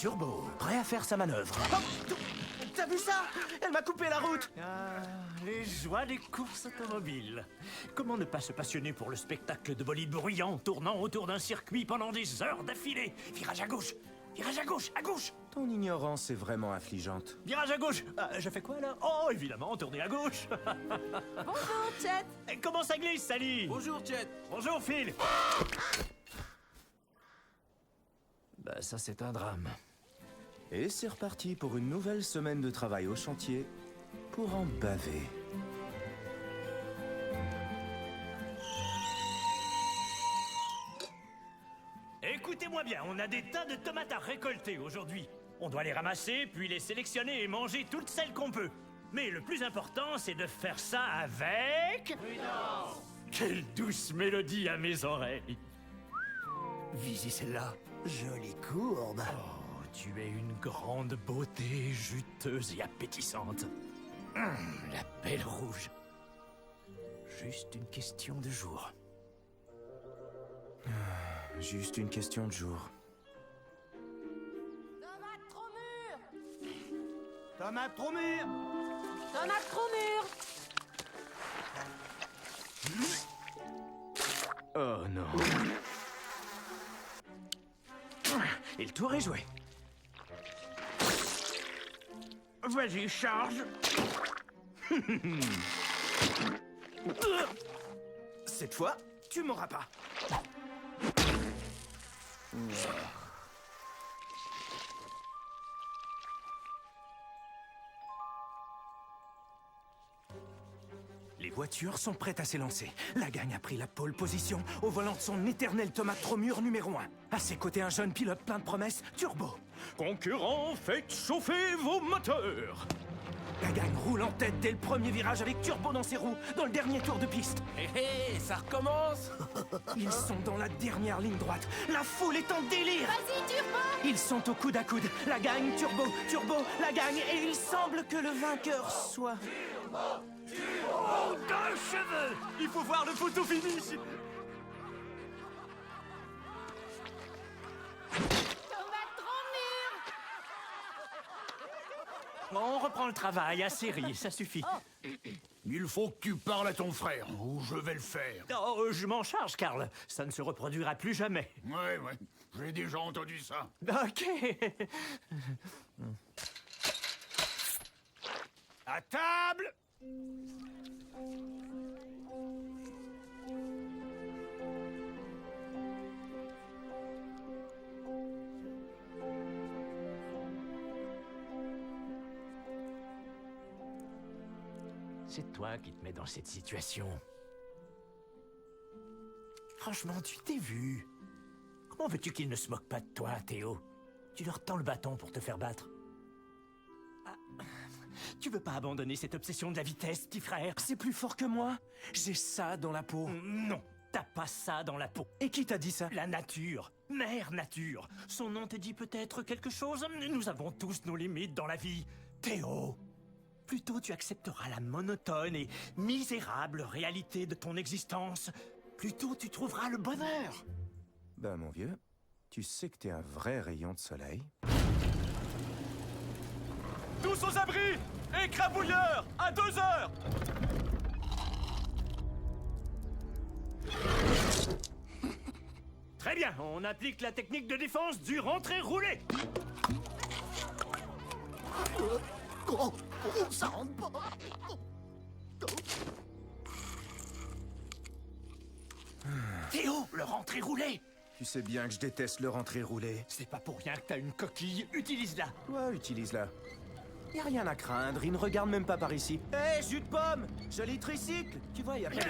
Turbo, prêt à faire sa manœuvre. Oh, t'as vu ça? Elle m'a coupé la route. Ah, les joies des courses automobiles. Comment ne pas se passionner pour le spectacle de bolides bruyants tournant autour d'un circuit pendant des heures d'affilée? Virage à gauche, virage à gauche, à gauche. Ton ignorance est vraiment affligeante. Virage à gauche. Je fais quoi là? Oh, évidemment, tourner à gauche. Bonjour, Chet. Et comment ça glisse, Sally? Bonjour, Chet. Bonjour, Phil. Bah, ça, c'est un drame. Et c'est reparti pour une nouvelle semaine de travail au chantier pour en baver. Écoutez-moi bien, on a des tas de tomates à récolter aujourd'hui. On doit les ramasser, puis les sélectionner et manger toutes celles qu'on peut. Mais le plus important, c'est de faire ça avec... Prudence. Quelle douce mélodie à mes oreilles. Visez celle-là. Jolie courbe. Oh, tu es une grande beauté, juteuse et appétissante. La belle rouge. Juste une question de jour. Juste une question de jour. Tomate trop mûre. Tomate trop mûre. Tomate trop mûre. Oh non. Et le tour est joué. Vas-y, charge. Cette fois, tu m'auras pas. Les voitures sont prêtes à s'élancer. La gang a pris la pole position au volant de son éternel tomate trop mûr numéro 1. À ses côtés, un jeune pilote plein de promesses, Turbo. Concurrents, faites chauffer vos moteurs. La gang roule en tête dès le premier virage avec Turbo dans ses roues, dans le dernier tour de piste. Hé hé, ça recommence. Ils sont dans la dernière ligne droite. La foule est en délire. Vas-y, Turbo. Ils sont au coude à coude. La gang, Turbo, Turbo, la gang. Et il semble que le vainqueur soit... Oh, d'un cheveu. Il faut voir le photo finish. Tomate trop mûre. On reprend le travail, assez ri, ça suffit. Il faut que tu parles à ton frère, ou je vais le faire. Oh, je m'en charge, Karl. Ça ne se reproduira plus jamais. Ouais, j'ai déjà entendu ça. Ok. À table! C'est toi qui te mets dans cette situation. Franchement, tu t'es vu. Comment veux-tu qu'ils ne se moquent pas de toi, Théo? Tu leur tends le bâton pour te faire battre. Ah, tu veux pas abandonner cette obsession de la vitesse, petit frère? C'est plus fort que moi. J'ai ça dans la peau. Non, t'as pas ça dans la peau. Et qui t'a dit ça? La nature, Mère Nature. Son nom te dit peut-être quelque chose? Nous avons tous nos limites dans la vie. Théo, plus tôt tu accepteras la monotone et misérable réalité de ton existence, plus tôt tu trouveras le bonheur. Ben, mon vieux, tu sais que t'es un vrai rayon de soleil. Tous aux abris. Écrabouilleur à 2 heures. Très bien, on applique la technique de défense du rentrée roulé. Oh, ça rentre pas. Théo, le rentrée roulé. Tu sais bien que je déteste le rentrée roulé. C'est pas pour rien que t'as une coquille, utilise-la. Ouais, utilise-la. Y a rien à craindre, il ne regarde même pas par ici. Hé, jus de pomme! Joli tricycle! Tu vois, y a rien...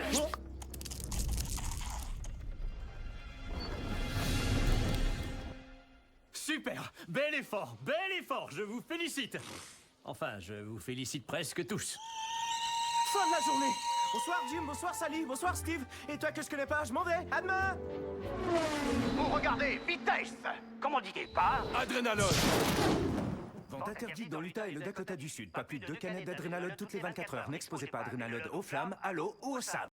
Super, bel effort, je vous félicite. Enfin, je vous félicite presque tous. Fin de la journée! Bonsoir Jim, bonsoir Sally, bonsoir Steve. Et toi que je connais pas, je m'en vais. À demain! Vous regardez, vitesse! Comment dit-il pas? Adrénalone! Vente interdite dans l'Utah et le Dakota du Sud. Pas plus de 2 canettes d'adrénalone toutes les 24 heures. N'exposez pas adrénalone aux flammes, à l'eau ou au sable.